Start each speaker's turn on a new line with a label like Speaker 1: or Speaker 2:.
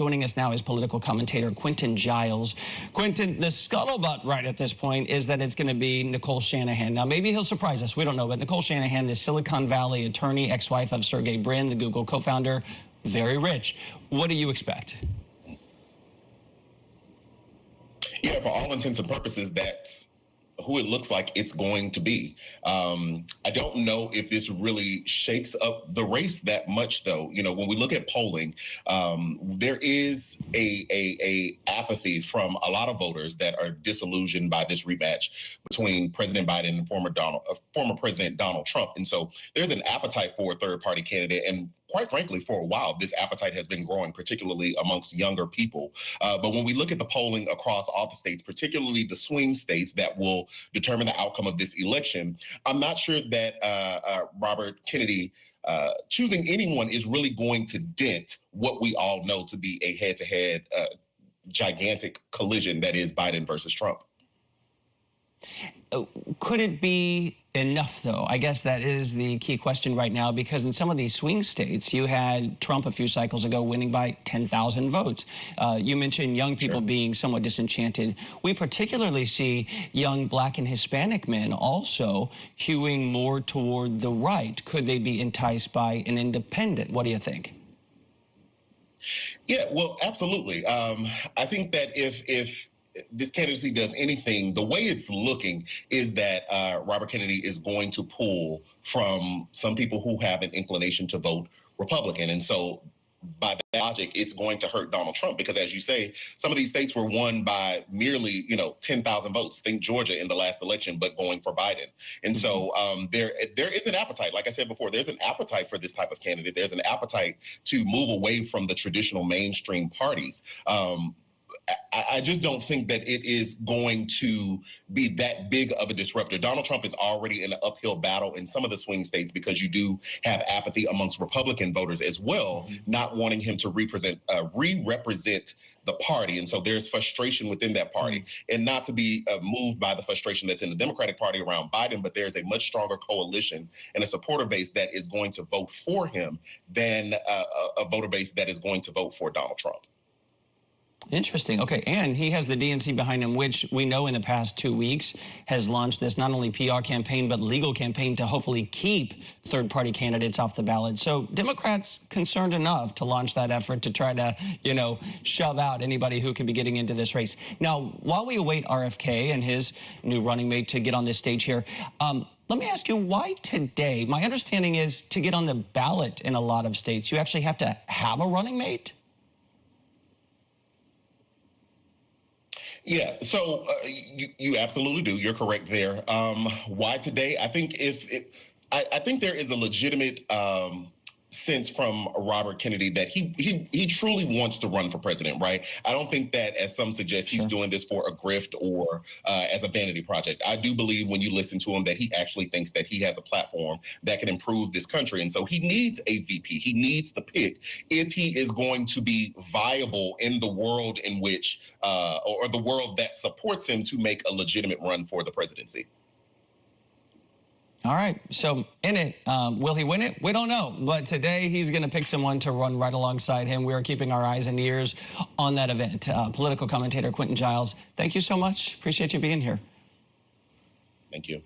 Speaker 1: Joining us now is political commentator Quentin Giles. Quentin, the scuttlebutt right at this point is that it's going to be Nicole Shanahan. Now, maybe he'll surprise us. We don't know. But Nicole Shanahan, the Silicon Valley attorney, ex-wife of Sergey Brin, the Google co-founder, very rich. What do you expect?
Speaker 2: Yeah, for all intents and purposes, that's who it looks like it's going to be. I don't know if this really shakes up the race that much, though. You know, when we look at polling, there is a apathy from a lot of voters that are disillusioned by this rematch between President Biden and former President Donald Trump. And so there's an appetite for a third-party candidate. And quite frankly, for a while, this appetite has been growing, particularly amongst younger people. But when we look at the polling across all the states, particularly the swing states that will determine the outcome of this election, I'm not sure that Robert Kennedy choosing anyone is really going to dent what we all know to be a head-to-head gigantic collision that is Biden versus Trump.
Speaker 1: Could it be enough, though? I guess that is the key question right now, because in some of these swing states, you had Trump a few cycles ago winning by 10,000 votes. You mentioned young people being somewhat disenchanted. We particularly see young Black and Hispanic men also hewing more toward the right. Could they be enticed by an independent? What do you think?
Speaker 2: Yeah, well, absolutely. I think that if this candidacy does anything, the way it's looking is that Robert Kennedy is going to pull from some people who have an inclination to vote Republican. And so by that logic, it's going to hurt Donald Trump because, as you say, some of these states were won by merely, 10,000 votes. Think Georgia in the last election, but going for Biden. And so there is an appetite. Like I said before, there's an appetite for this type of candidate. There's an appetite to move away from the traditional mainstream parties. I just don't think that it is going to be that big of a disruptor. Donald Trump is already in an uphill battle in some of the swing states because you do have apathy amongst Republican voters as well, not wanting him to re-represent the party. And so there's frustration within that party, and not to be moved by the frustration that's in the Democratic Party around Biden, but there's a much stronger coalition and a supporter base that is going to vote for him than a voter base that is going to vote for Donald Trump.
Speaker 1: Interesting. Okay, and he has the DNC behind him, which we know in the past 2 weeks has launched this not only PR campaign, but legal campaign to hopefully keep third-party candidates off the ballot. So Democrats concerned enough to launch that effort to try to, shove out anybody who could be getting into this race. Now, while we await RFK and his new running mate to get on this stage here, let me ask you, why today? My understanding is to get on the ballot in a lot of states, you actually have to have a running mate?
Speaker 2: Yeah, so you absolutely do. You're correct there. Why today? I think I think there is a legitimate sense from Robert Kennedy that he truly wants to run for president, right? I don't think that, as some suggest, he's doing this for a grift or as a vanity project. I do believe when you listen to him that he actually thinks that he has a platform that can improve this country. And so he needs a VP. He needs the pick if he is going to be viable in the world in which, or the world that supports him to make a legitimate run for the presidency.
Speaker 1: All right, so in it, will he win it? We don't know, but today he's going to pick someone to run right alongside him. We are keeping our eyes and ears on that event. Political commentator Quentin Giles, thank you so much. Appreciate you being here.
Speaker 2: Thank you.